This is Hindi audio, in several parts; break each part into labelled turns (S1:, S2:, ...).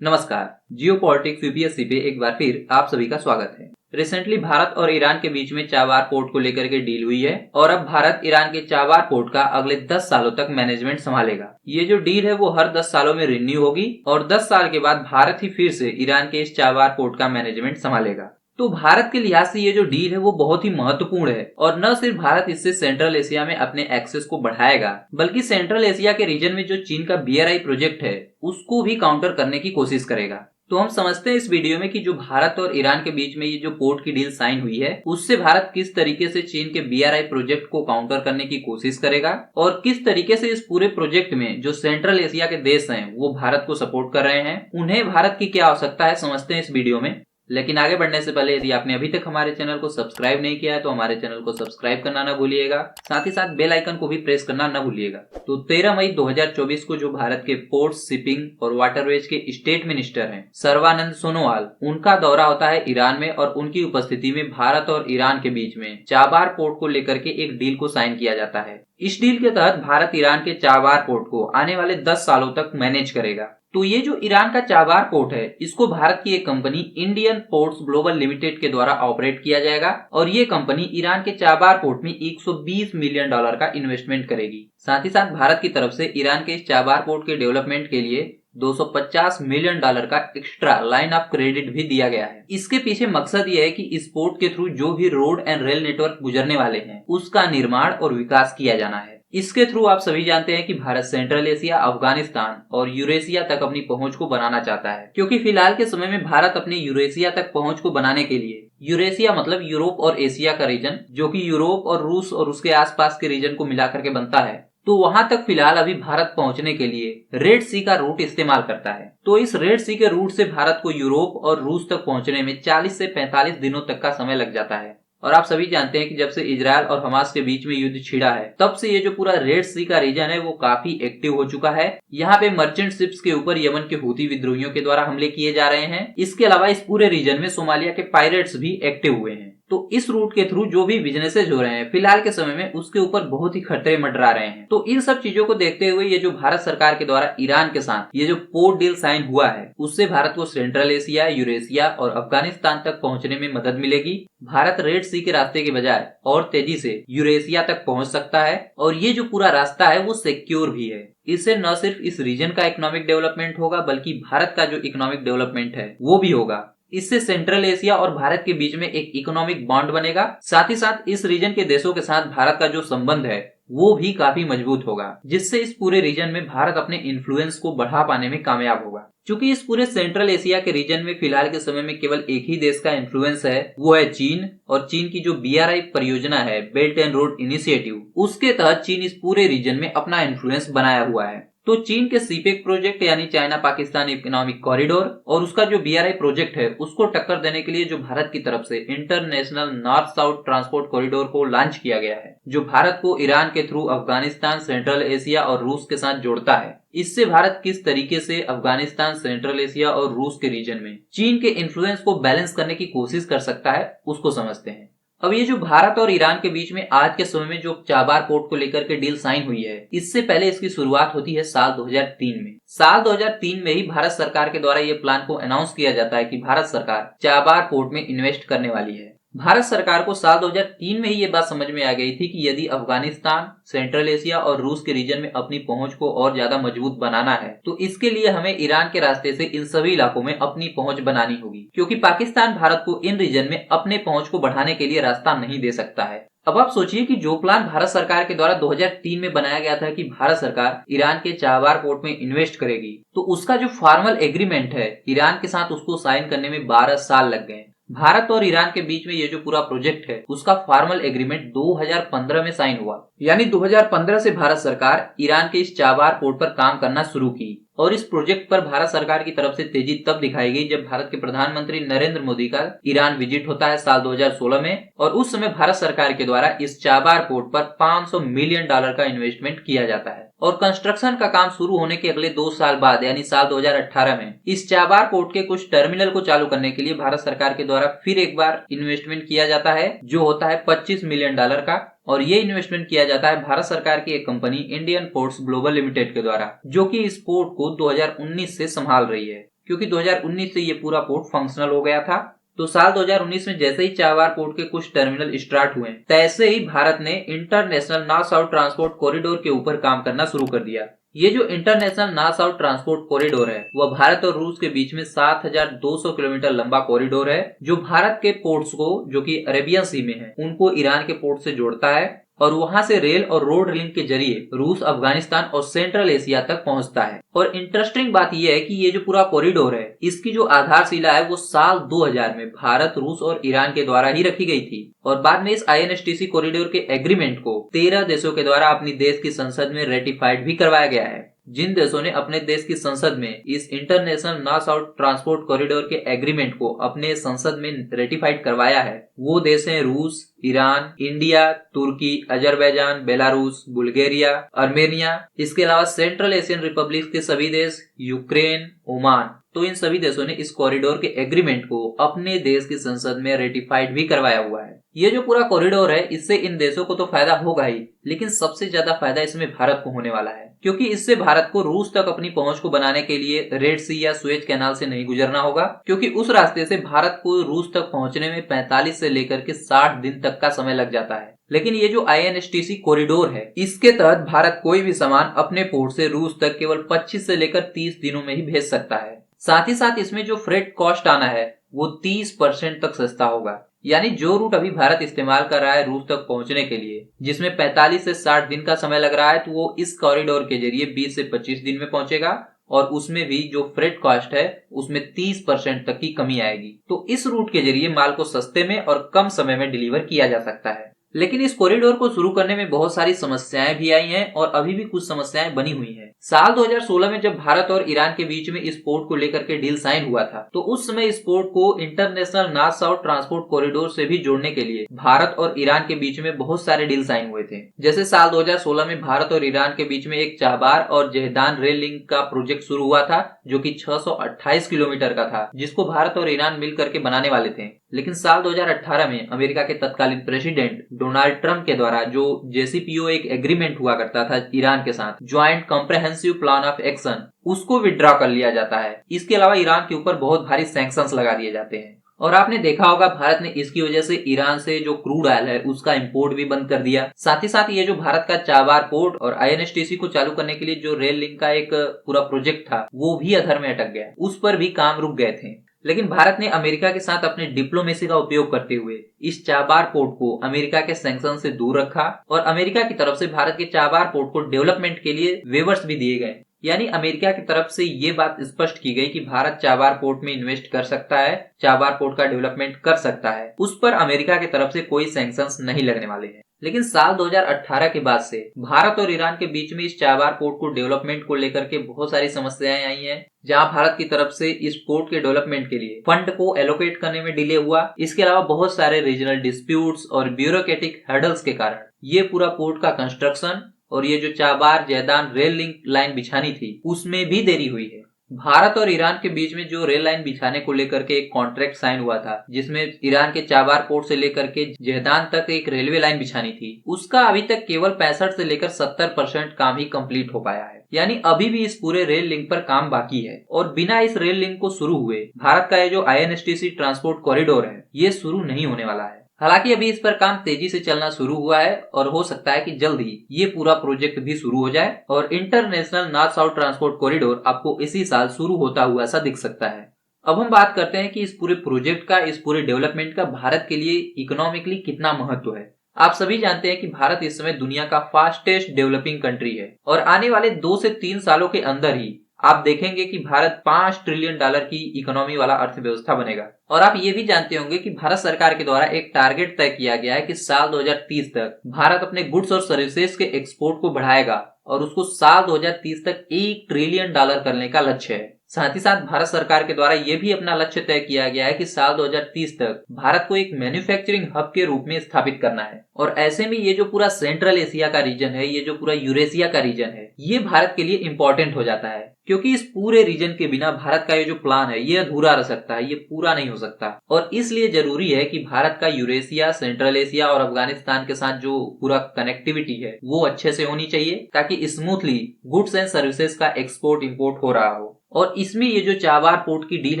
S1: नमस्कार। जियो पॉलिटिक्स यूपीएससी पे एक बार फिर आप सभी का स्वागत है। रिसेंटली भारत और ईरान के बीच में चाबार पोर्ट को लेकर के डील हुई है और अब भारत ईरान के चाबार पोर्ट का अगले 10 सालों तक मैनेजमेंट संभालेगा। ये जो डील है वो हर 10 सालों में रिन्यू होगी और 10 साल के बाद भारत ही फिर से ईरान के इस चाबार पोर्ट का मैनेजमेंट संभालेगा। तो भारत के लिहाज से ये जो डील है वो बहुत ही महत्वपूर्ण है और न सिर्फ भारत इससे सेंट्रल एशिया में अपने एक्सेस को बढ़ाएगा बल्कि सेंट्रल एशिया के रीजन में जो चीन का बीआरआई प्रोजेक्ट है उसको भी काउंटर करने की कोशिश करेगा। तो हम समझते हैं इस वीडियो में कि जो भारत और ईरान के बीच में ये जो पोर्ट की डील साइन हुई है उससे भारत किस तरीके से चीन के बीआरआई प्रोजेक्ट को काउंटर करने की कोशिश करेगा और किस तरीके से इस पूरे प्रोजेक्ट में जो सेंट्रल एशिया के देश हैं वो भारत को सपोर्ट कर रहे हैं, उन्हें भारत की क्या आवश्यकता है समझते हैं इस वीडियो में। लेकिन आगे बढ़ने से पहले यदि आपने अभी तक हमारे चैनल को सब्सक्राइब नहीं किया है तो हमारे चैनल को सब्सक्राइब करना न भूलिएगा, साथ ही साथ बेल आइकन को भी प्रेस करना न भूलिएगा। तो 13 मई 2024 को जो भारत के पोर्ट, शिपिंग और वाटरवेज के स्टेट मिनिस्टर हैं सर्बानंद सोनोवाल, उनका दौरा होता है ईरान में और उनकी उपस्थिति में भारत और ईरान के बीच में चाबार पोर्ट को लेकर के एक डील को साइन किया जाता है। इस डील के तहत भारत ईरान के चाबार पोर्ट को आने वाले 10 सालों तक मैनेज करेगा। तो ये जो ईरान का चाबार पोर्ट है इसको भारत की एक company Indian ports global limited के द्वारा ऑपरेट किया जाएगा और ये कंपनी ईरान के चाबार पोर्ट में $120 मिलियन का इन्वेस्टमेंट करेगी। साथ ही साथ भारत की तरफ से ईरान के इस चाबार पोर्ट के डेवलपमेंट के लिए $250 मिलियन का एक्स्ट्रा लाइन ऑफ क्रेडिट भी दिया गया है। इसके पीछे मकसद ये है कि इस पोर्ट के थ्रू जो भी रोड एंड रेल नेटवर्क गुजरने वाले हैं उसका निर्माण और विकास किया जाना है। इसके थ्रू आप सभी जानते हैं कि भारत सेंट्रल एशिया, अफगानिस्तान और यूरेशिया तक अपनी पहुंच को बनाना चाहता है, क्योंकि फिलहाल के समय में भारत अपने यूरेशिया तक पहुंच को बनाने के लिए, यूरेशिया मतलब यूरोप और एशिया का रीजन जो कि यूरोप और रूस और उसके आसपास के रीजन को मिलाकर के बनता है, तो वहां तक फिलहाल अभी भारत पहुंचने के लिए रेड सी का रूट इस्तेमाल करता है। तो इस रेड सी के रूट से भारत को यूरोप और रूस तक पहुंचने में 40 से 45 दिनों तक का समय लग जाता है। और आप सभी जानते हैं कि जब से इजरायल और हमास के बीच में युद्ध छिड़ा है तब से ये जो पूरा रेड सी का रीजन है वो काफी एक्टिव हो चुका है। यहाँ पे मर्चेंट शिप्स के ऊपर यमन के हूती विद्रोहियों के द्वारा हमले किए जा रहे हैं। इसके अलावा इस पूरे रीजन में सोमालिया के पायरेट्स भी एक्टिव हुए हैं। तो इस रूट के थ्रू जो भी बिजनेसेस हो रहे हैं फिलहाल के समय में उसके ऊपर बहुत ही खतरे मंडरा रहे हैं। तो इन सब चीजों को देखते हुए ये जो भारत सरकार के द्वारा ईरान के साथ ये जो पोर्ट डील साइन हुआ है उससे भारत को सेंट्रल एशिया, यूरेशिया और अफगानिस्तान तक पहुंचने में मदद मिलेगी। भारत रेड सी के रास्ते के बजाय और तेजी से यूरेशिया तक पहुंच सकता है और ये जो पूरा रास्ता है वो सिक्योर भी है। इससे न सिर्फ इस रीजन का इकोनॉमिक डेवलपमेंट होगा बल्कि भारत का जो इकोनॉमिक डेवलपमेंट है वो भी होगा। इससे सेंट्रल एशिया और भारत के बीच में एक इकोनॉमिक बॉन्ड बनेगा। साथ ही साथ इस रीजन के देशों के साथ भारत का जो संबंध है वो भी काफी मजबूत होगा, जिससे इस पूरे रीजन में भारत अपने इन्फ्लुएंस को बढ़ा पाने में कामयाब होगा। क्योंकि इस पूरे सेंट्रल एशिया के रीजन में फिलहाल के समय में केवल एक ही देश का इन्फ्लुएंस है, वो है चीन। और चीन की जो बीआरआई परियोजना है, बेल्ट एंड रोड इनिशिएटिव, उसके तहत चीन इस पूरे रीजन में अपना इन्फ्लुएंस बनाया हुआ है। तो चीन के सीपेक प्रोजेक्ट यानी चाइना पाकिस्तान इकोनॉमिक कॉरिडोर और उसका जो बीआरआई प्रोजेक्ट है उसको टक्कर देने के लिए जो भारत की तरफ से international north south transport corridor को लॉन्च किया गया है, जो भारत को ईरान के थ्रू अफगानिस्तान, सेंट्रल एशिया और रूस के साथ जोड़ता है। इससे भारत किस तरीके से अफगानिस्तान, सेंट्रल एशिया और रूस के रीजन में चीन के इन्फ्लुएंस को बैलेंस करने की कोशिश कर सकता है उसको समझते हैं। अब ये जो भारत और ईरान के बीच में आज के समय में जो चाबार पोर्ट को लेकर के डील साइन हुई है, इससे पहले इसकी शुरुआत होती है साल 2003 में। साल 2003 में ही भारत सरकार के द्वारा ये प्लान को अनाउंस किया जाता है कि भारत सरकार चाबार पोर्ट में इन्वेस्ट करने वाली है। भारत सरकार को साल 2003 में ही ये बात समझ में आ गई थी कि यदि अफगानिस्तान, सेंट्रल एशिया और रूस के रीजन में अपनी पहुंच को और ज्यादा मजबूत बनाना है तो इसके लिए हमें ईरान के रास्ते से इन सभी इलाकों में अपनी पहुंच बनानी होगी, क्योंकि पाकिस्तान भारत को इन रीजन में अपने पहुंच को बढ़ाने के लिए रास्ता नहीं दे सकता है। अब आप सोचिए कि जो प्लान भारत सरकार के द्वारा 2003 में बनाया गया था कि भारत सरकार ईरान के चाबार पोर्ट में इन्वेस्ट करेगी, तो उसका जो फॉर्मल एग्रीमेंट है ईरान के साथ उसको साइन करने में 12 साल लग गए। भारत और ईरान के बीच में ये जो पूरा प्रोजेक्ट है उसका फॉर्मल एग्रीमेंट 2015 में साइन हुआ। यानी 2015 से भारत सरकार ईरान के इस चाबार पोर्ट पर काम करना शुरू की और इस प्रोजेक्ट पर भारत सरकार की तरफ से तेजी तब दिखाई गई जब भारत के प्रधानमंत्री नरेंद्र मोदी का ईरान विजिट होता है साल 2016 में और उस समय भारत सरकार के द्वारा इस चाबार पोर्ट पर $500 मिलियन का इन्वेस्टमेंट किया जाता है। और कंस्ट्रक्शन का काम शुरू होने के अगले 2 साल बाद यानी साल 2018 में इस चाबार पोर्ट के कुछ टर्मिनल को चालू करने के लिए भारत सरकार के द्वारा फिर एक बार इन्वेस्टमेंट किया जाता है, जो होता है $25 मिलियन का। और ये इन्वेस्टमेंट किया जाता है भारत सरकार की एक company Indian ports global limited के द्वारा, जो कि इस पोर्ट को 2019 से संभाल रही है। क्योंकि 2019 से ये पूरा पोर्ट फंक्शनल हो गया था। तो साल 2019 में जैसे ही चाबार पोर्ट के कुछ टर्मिनल स्टार्ट हुए, तैसे ही भारत ने international north south transport corridor के ऊपर काम करना शुरू कर दिया। ये जो international north south transport corridor है वह भारत और रूस के बीच में 7,200 किलोमीटर लंबा कॉरिडोर है, जो भारत के पोर्ट्स को, जो कि अरेबियन सी में है, उनको ईरान के पोर्ट से जोड़ता है और वहां से रेल और रोड लिंक के जरिए रूस, अफगानिस्तान और सेंट्रल एशिया तक पहुंचता है। और इंटरेस्टिंग बात यह है कि ये जो पूरा कॉरिडोर है, इसकी जो आधारशिला है वो साल 2000 में भारत, रूस और ईरान के द्वारा ही रखी गई थी। और बाद में इस INSTC कॉरिडोर के एग्रीमेंट को 13 देशों के द्वारा अपनी देश की संसद में रेटिफाइड भी करवाया गया है। जिन देशों ने अपने देश की संसद में इस international north south transport corridor के एग्रीमेंट को अपने संसद में रेटिफाइड करवाया है, वो देश हैं रूस, ईरान, इंडिया, तुर्की, अजरबैजान, बेलारूस, बुल्गारिया, आर्मेनिया, इसके अलावा सेंट्रल एशियन रिपब्लिक के सभी देश, यूक्रेन, ओमान। तो इन सभी देशों ने इस कॉरिडोर के एग्रीमेंट को अपने देश की संसद में रेटिफाइड भी करवाया हुआ है। ये जो पूरा कॉरिडोर है, इससे इन देशों को तो फायदा होगा ही, लेकिन सबसे ज्यादा फायदा इसमें भारत को होने वाला है, क्योंकि इससे भारत को रूस तक अपनी पहुंच को बनाने के लिए रेड सी या सुएज कैनाल से नहीं गुजरना होगा, क्योंकि उस रास्ते से भारत को रूस तक पहुंचने में 45 से लेकर के 60 दिन तक का समय लग जाता है। लेकिन ये जो INSTC कॉरिडोर है, इसके तहत भारत कोई भी सामान अपने पोर्ट से रूस तक केवल 25 से लेकर 30 दिनों में ही भेज सकता है। साथ ही साथ इसमें जो फ्रेट कॉस्ट आना है वो 30% तक सस्ता होगा। यानी जो रूट अभी भारत इस्तेमाल कर रहा है रूस तक पहुंचने के लिए, जिसमें 45 से 60 दिन का समय लग रहा है, तो वो इस कॉरिडोर के जरिए 20 से 25 दिन में पहुंचेगा और उसमें भी जो फ्रेट कॉस्ट है उसमें 30% तक की कमी आएगी। तो इस रूट के जरिए माल को सस्ते में और कम समय में डिलीवर किया जा सकता है। लेकिन इस कॉरिडोर को शुरू करने में बहुत सारी समस्याएं भी आई हैं और अभी भी कुछ समस्याएं बनी हुई हैं। साल 2016 में जब भारत और ईरान के बीच में इस पोर्ट को लेकर के डील साइन हुआ था, तो उस समय इस पोर्ट को international north south transport corridor से भी जोड़ने के लिए भारत और ईरान के बीच में बहुत सारे डील साइन हुए थे। जैसे साल 2016 में भारत और ईरान के बीच में एक चाबार और जहदान रेल लिंक का प्रोजेक्ट शुरू हुआ था, जो कि 628 किलोमीटर का था, जिसको भारत और ईरान मिल करके बनाने वाले थे। लेकिन साल 2018 में अमेरिका के तत्कालीन प्रेसिडेंट डोनाल्ड ट्रंप के द्वारा जो JCPO एक एग्रीमेंट हुआ करता था ईरान के साथ, joint comprehensive plan of action, उसको विड्रॉ कर लिया जाता है। इसके अलावा ईरान के ऊपर बहुत भारी सैंक्शंस लगा दिए जाते हैं। और आपने देखा होगा भारत ने इसकी वजह से ईरान से जो क्रूड ऑयल है उसका इंपोर्ट भी बंद कर दिया। साथ ही साथ ये जो भारत का चाबार पोर्ट और INSTC को चालू करने के लिए जो रेल लिंक का एक पूरा प्रोजेक्ट था, वो भी अधर में अटक गया, उस पर भी काम रुक गए थे। लेकिन भारत ने अमेरिका के साथ अपने डिप्लोमेसी का उपयोग करते हुए इस चाबार पोर्ट को अमेरिका के सैंक्शन से दूर रखा और अमेरिका की तरफ से भारत के चाबार पोर्ट को डेवलपमेंट के लिए वेवर्स भी दिए गए। यानी अमेरिका की तरफ से ये बात स्पष्ट की गई कि भारत चाबार पोर्ट में इन्वेस्ट कर सकता है, चाबार पोर्ट का डेवलपमेंट कर सकता है, उस पर अमेरिका की तरफ से कोई सैंक्शंस नहीं लगने वाले हैं। लेकिन साल 2018 के बाद से भारत और ईरान के बीच में इस चाबार पोर्ट को डेवलपमेंट को लेकर के बहुत सारी समस्याएं आई हैं, जहां भारत की तरफ से इस पोर्ट के डेवलपमेंट के लिए फंड को एलोकेट करने में डिले हुआ। इसके अलावा बहुत सारे रीजनल डिस्प्यूट्स और ब्यूरोक्रेटिक हर्डल्स के कारण ये पूरा पोर्ट का कंस्ट्रक्शन और ये जो चाबार जहदान रेल लिंक लाइन बिछानी थी उसमें भी देरी हुई है। भारत और ईरान के बीच में जो रेल लाइन बिछाने को लेकर के एक कॉन्ट्रैक्ट साइन हुआ था, जिसमें ईरान के चाबार पोर्ट से लेकर के जहदान तक एक रेलवे लाइन बिछानी थी, उसका अभी तक केवल 65 से लेकर 70% काम ही कंप्लीट हो पाया है। यानी अभी भी इस पूरे रेल लिंक पर काम बाकी है और बिना इस रेल लिंक को शुरू हुए भारत का ये जो INSTC ट्रांसपोर्ट कॉरिडोर है ये शुरू नहीं होने वाला है। हालांकि अभी इस पर काम तेजी से चलना शुरू हुआ है और हो सकता है कि जल्द ही ये पूरा प्रोजेक्ट भी शुरू हो जाए और international north south transport corridor आपको इसी साल शुरू होता हुआ सा दिख सकता है। अब हम बात करते हैं कि इस पूरे प्रोजेक्ट का, इस पूरे डेवलपमेंट का भारत के लिए इकोनॉमिकली कितना महत्व है। आप सभी जानते हैं कि भारत इस समय दुनिया का फास्टेस्ट डेवलपिंग कंट्री है और आने वाले 2 से 3 सालों के अंदर ही आप देखेंगे कि भारत $5 ट्रिलियन की इकोनॉमी वाला अर्थव्यवस्था बनेगा। और आप ये भी जानते होंगे कि भारत सरकार के द्वारा एक टारगेट तय किया गया है कि साल 2030 तक भारत अपने गुड्स और सर्विसेज के एक्सपोर्ट को बढ़ाएगा और उसको साल 2030 तक $1 ट्रिलियन करने का लक्ष्य है। साथ ही साथ भारत सरकार के द्वारा यह भी अपना लक्ष्य तय किया गया है कि साल 2030 तक भारत को एक मैन्युफैक्चरिंग हब के रूप में स्थापित करना है। और ऐसे में ये जो पूरा सेंट्रल एशिया का रीजन है, ये जो पूरा यूरेशिया का रीजन है, ये भारत के लिए इम्पोर्टेंट हो जाता है, क्योंकि इस पूरे रीजन के बिना भारत का ये जो प्लान है ये अधूरा रह सकता है, ये पूरा नहीं हो सकता। और इसलिए जरूरी है कि भारत का यूरेशिया, सेंट्रल एशिया और अफगानिस्तान के साथ जो पूरा कनेक्टिविटी है वो अच्छे से होनी चाहिए, ताकि स्मूथली गुड्स एंड सर्विसेज का एक्सपोर्ट इंपोर्ट हो रहा हो। और इसमें ये जो चाबार पोर्ट की डील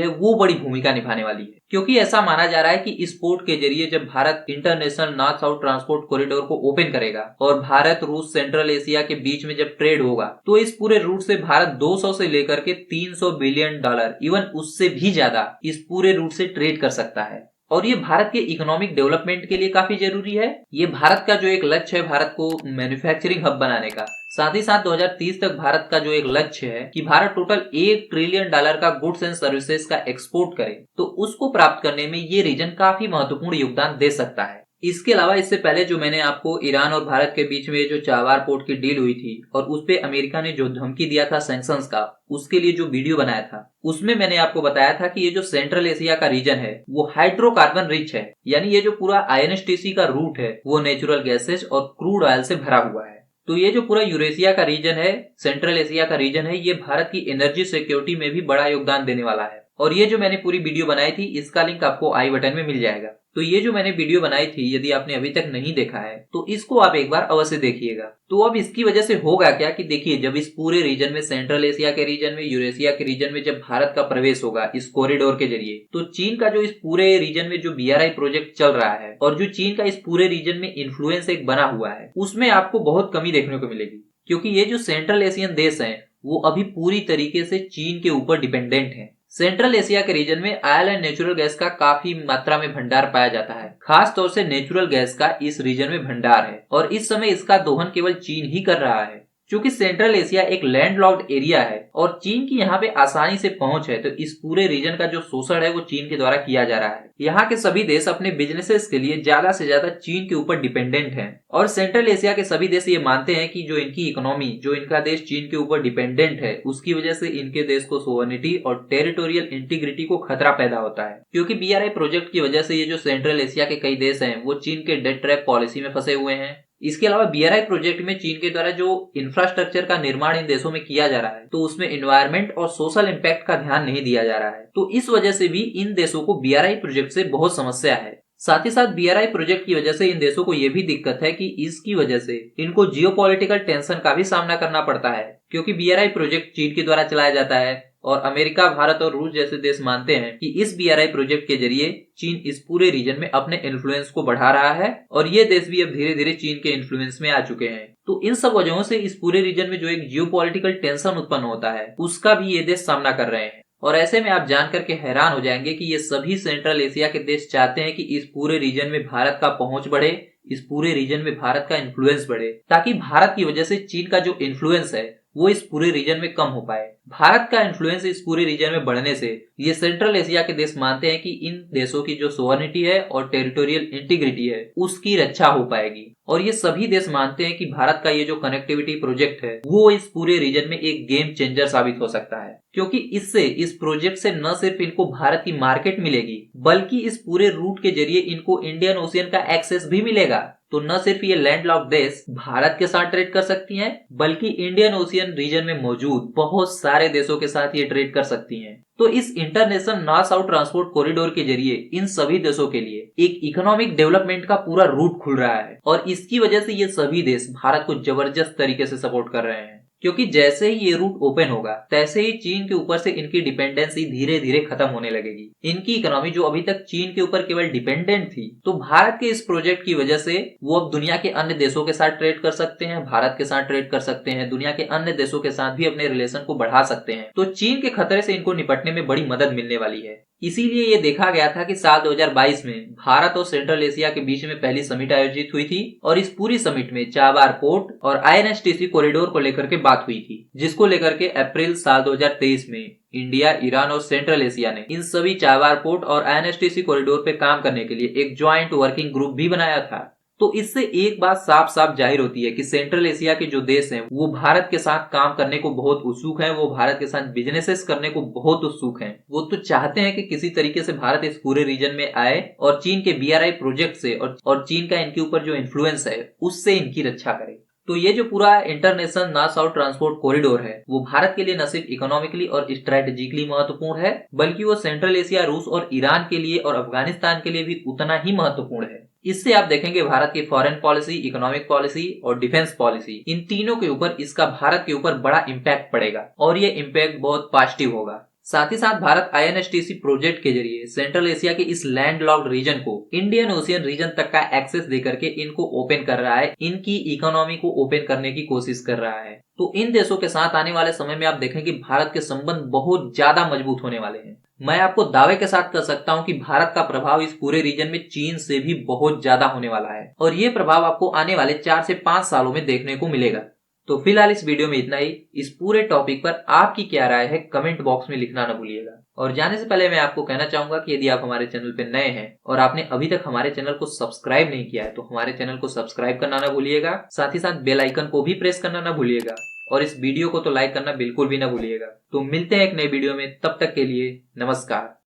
S1: है वो बड़ी भूमिका निभाने वाली है, क्योंकि ऐसा माना जा रहा है कि इस पोर्ट के जरिए जब Bharat international north south transport corridor को ओपन करेगा और भारत रूस सेंट्रल एशिया के बीच में जब ट्रेड होगा तो इस पूरे रूट से भारत 200 से लेकर के 300 बिलियन डॉलर इवन उससे भी ज्यादा इस पूरे रूट से ट्रेड कर सकता है। और ये भारत के इकोनॉमिक डेवलपमेंट के लिए काफी जरूरी है। ये भारत का जो एक लक्ष्य है भारत को मैन्युफैक्चरिंग हब बनाने का, साथ ही साथ 2030 तक भारत का जो एक लक्ष्य है कि भारत टोटल $1 ट्रिलियन का गुड्स एंड सर्विसेज का एक्सपोर्ट करे, तो उसको प्राप्त करने में ये रीजन काफी महत्वपूर्ण योगदान दे सकता है। इसके अलावा इससे पहले जो मैंने आपको ईरान और भारत के बीच में जो चाबार पोर्ट की डील हुई थी और उस पे अमेरिका ने जो धमकी दिया था सैंक्शंस का, उसके लिए जो वीडियो बनाया था उसमें मैंने आपको बताया था कि ये जो सेंट्रल एशिया का रीजन है वो हाइड्रोकार्बन रिच है, यानी ये जो पूरा INSTC का रूट है वो नेचुरल गैसेज और क्रूड ऑयल से भरा हुआ है। तो ये जो पूरा यूरेशिया का रीजन है, सेंट्रल एशिया का रीजन है, ये भारत की एनर्जी सिक्योरिटी में भी बड़ा योगदान देने वाला है। और ये जो मैंने पूरी वीडियो बनाई थी इसका लिंक आपको आई बटन में मिल जाएगा। तो ये जो मैंने वीडियो बनाई थी यदि आपने अभी तक नहीं देखा है तो इसको आप एक बार अवश्य देखिएगा। तो अब इसकी वजह से होगा क्या कि देखिए, जब इस पूरे रीजन में, सेंट्रल एशिया के रीजन में, यूरेशिया के रीजन में जब भारत का प्रवेश होगा इस कॉरिडोर के जरिए, तो चीन का जो इस पूरे रीजन में जो BRI प्रोजेक्ट चल रहा है और जो चीन का इस पूरे रीजन में इन्फ्लुएंस एक बना हुआ है उसमें आपको बहुत कमी देखने को मिलेगी, क्योंकि ये जो सेंट्रल एशियन देश हैं वो अभी पूरी तरीके से चीन के ऊपर डिपेंडेंट हैं। सेंट्रल एशिया के रीजन में ऑयल एंड नेचुरल गैस का काफी मात्रा में भंडार पाया जाता है, खास तौर से नेचुरल गैस का इस रीजन में भंडार है और इस समय इसका दोहन केवल चीन ही कर रहा है। क्योंकि सेंट्रल एशिया एक लैंडलॉक्ड एरिया है और चीन की यहाँ पे आसानी से पहुंच है, तो इस पूरे रीजन का जो शोषण है वो चीन के द्वारा किया जा रहा है। यहाँ के सभी देश अपने बिजनेसेस के लिए ज्यादा से ज्यादा चीन के ऊपर डिपेंडेंट हैं और सेंट्रल एशिया के सभी देश ये मानते हैं कि जो इनकी इकोनॉमी, जो इनका देश चीन के ऊपर डिपेंडेंट है, उसकी वजह से इनके देश को सोवर्निटी और टेरिटोरियल इंटीग्रिटी को खतरा पैदा होता है। क्योंकि BRI प्रोजेक्ट की वजह से ये जो सेंट्रल एशिया के कई देश हैं वो चीन के डेट ट्रैप पॉलिसी में फंसे हुए हैं। इसके अलावा BRI प्रोजेक्ट में चीन के द्वारा जो इंफ्रास्ट्रक्चर का निर्माण इन देशों में किया जा रहा है तो उसमें एनवायरमेंट और सोशल इम्पैक्ट का ध्यान नहीं दिया जा रहा है, तो इस वजह से भी इन देशों को BRI प्रोजेक्ट से बहुत समस्या है। साथ ही साथ BRI प्रोजेक्ट की वजह से इन देशों को यह भी दिक्कत है कि इसकी वजह से इनको जियोपॉलिटिकल टेंशन का भी सामना करना पड़ता है, क्योंकि BRI प्रोजेक्ट चीन के द्वारा चलाया जाता है और अमेरिका, भारत और रूस जैसे देश मानते हैं कि इस BRI प्रोजेक्ट के जरिए चीन इस पूरे रीजन में अपने इन्फ्लुएंस को बढ़ा रहा है और ये देश भी अब धीरे धीरे चीन के इन्फ्लुएंस में आ चुके हैं। तो इन सब वजहों से इस पूरे रीजन में जो एक जियोपॉलिटिकल टेंशन उत्पन्न होता है उसका भी ये देश सामना कर रहे हैं। और ऐसे में आप जान करके हैरान हो जाएंगे कि ये सभी सेंट्रल एशिया के देश चाहते हैं कि इस पूरे रीजन में भारत का पहुंच बढ़े, इस पूरे रीजन में भारत का इन्फ्लुएंस बढ़े, ताकि भारत की वजह से चीन का जो इन्फ्लुएंस है वो इस पूरे रीजन में कम हो पाए। भारत का इन्फ्लुएंस इस पूरे रीजन में बढ़ने से ये सेंट्रल एशिया के देश मानते हैं कि इन देशों की जो सोवर्निटी है और टेरिटोरियल इंटीग्रिटी है उसकी रक्षा हो पाएगी। और ये सभी देश मानते हैं कि भारत का ये जो कनेक्टिविटी प्रोजेक्ट है वो इस पूरे रीजन में एक गेम चेंजर साबित हो सकता है, क्योंकि इससे, इस प्रोजेक्ट से न सिर्फ इनको भारत की मार्केट मिलेगी बल्कि इस पूरे रूट के जरिए इनको इंडियन ओशियन का एक्सेस भी मिलेगा। तो न सिर्फ ये लैंडलॉक्ड देश भारत के साथ ट्रेड कर सकती हैं बल्कि इंडियन ओशियन रीजन में मौजूद बहुत सारे देशों के साथ ये ट्रेड कर सकती हैं। तो इस international north south transport corridor के जरिए इन सभी देशों के लिए एक इकोनॉमिक डेवलपमेंट का पूरा रूट खुल रहा है और इसकी वजह से ये सभी देश भारत को जबरदस्त तरीके से सपोर्ट कर रहे हैं, क्योंकि जैसे ही ये रूट ओपन होगा तैसे ही चीन के ऊपर से इनकी डिपेंडेंसी धीरे धीरे खत्म होने लगेगी। इनकी इकोनॉमी जो अभी तक चीन के ऊपर केवल डिपेंडेंट थी, तो भारत के इस प्रोजेक्ट की वजह से वो अब दुनिया के अन्य देशों के साथ ट्रेड कर सकते हैं, भारत के साथ ट्रेड कर सकते हैं, दुनिया के अन्य देशों के साथ भी अपने रिलेशन को बढ़ा सकते हैं। तो चीन के खतरे से इनको निपटने में बड़ी मदद मिलने वाली है। इसीलिए ये देखा गया था कि साल 2022 में भारत और सेंट्रल एशिया के बीच में पहली समिट आयोजित हुई थी और इस पूरी समिट में चाबार पोर्ट और INSTC कॉरिडोर को लेकर के बात हुई थी, जिसको लेकर के अप्रैल साल 2023 में इंडिया, ईरान और सेंट्रल एशिया ने इन सभी चाबार पोर्ट और INSTC कॉरिडोर पे काम करने के लिए एक ज्वाइंट वर्किंग ग्रुप भी बनाया था। तो इससे एक बात साफ साफ जाहिर होती है कि सेंट्रल एशिया के जो देश हैं वो भारत के साथ काम करने को बहुत उत्सुक हैं, वो भारत के साथ बिजनेसेस करने को बहुत उत्सुक हैं। वो तो चाहते हैं कि किसी तरीके से भारत इस पूरे रीजन में आए और चीन के BRI प्रोजेक्ट से और चीन का इनके ऊपर जो इन्फ्लुएंस है उससे इनकी रक्षा करे। तो ये जो पूरा international north south transport corridor है वो भारत के लिए न सिर्फ इकोनॉमिकली और स्ट्रेटेजिकली महत्वपूर्ण है बल्कि वो सेंट्रल एशिया, रूस और ईरान के लिए और अफगानिस्तान के लिए भी उतना ही महत्वपूर्ण है। इससे आप देखेंगे भारत की फॉरेन पॉलिसी, इकोनॉमिक पॉलिसी और डिफेंस पॉलिसी, इन तीनों के ऊपर इसका भारत के ऊपर बड़ा इम्पैक्ट पड़ेगा और ये इम्पैक्ट बहुत पॉजिटिव होगा। साथ ही साथ भारत INSTC प्रोजेक्ट के जरिए सेंट्रल एशिया के इस लैंड लॉक्ड रीजन को इंडियन ओशियन रीजन तक का एक्सेस देकर के इनको ओपन कर रहा है, इनकी इकोनॉमी को ओपन करने की कोशिश कर रहा है। तो इन देशों के साथ आने वाले समय में आप देखें कि भारत के संबंध बहुत ज्यादा मजबूत होने वाले हैं। मैं आपको दावे के साथ कह सकता हूं कि भारत का प्रभाव इस पूरे रीजन में चीन से भी बहुत ज्यादा होने वाला है और ये प्रभाव आपको आने वाले 4 से 5 सालों में देखने को मिलेगा। तो फिलहाल इस वीडियो में इतना ही। इस पूरे टॉपिक पर आपकी क्या राय है कमेंट बॉक्स में लिखना न भूलिएगा। और जाने से पहले मैं आपको कहना चाहूंगा कि यदि आप हमारे चैनल पर नए हैं और आपने अभी तक हमारे चैनल को सब्सक्राइब नहीं किया है तो हमारे चैनल को सब्सक्राइब करना न भूलिएगा, साथ ही साथ बेल आइकन को भी प्रेस करना न भूलिएगा और इस वीडियो को तो लाइक करना बिल्कुल भी न भूलिएगा। तो मिलते हैं एक नए वीडियो में, तब तक के लिए नमस्कार।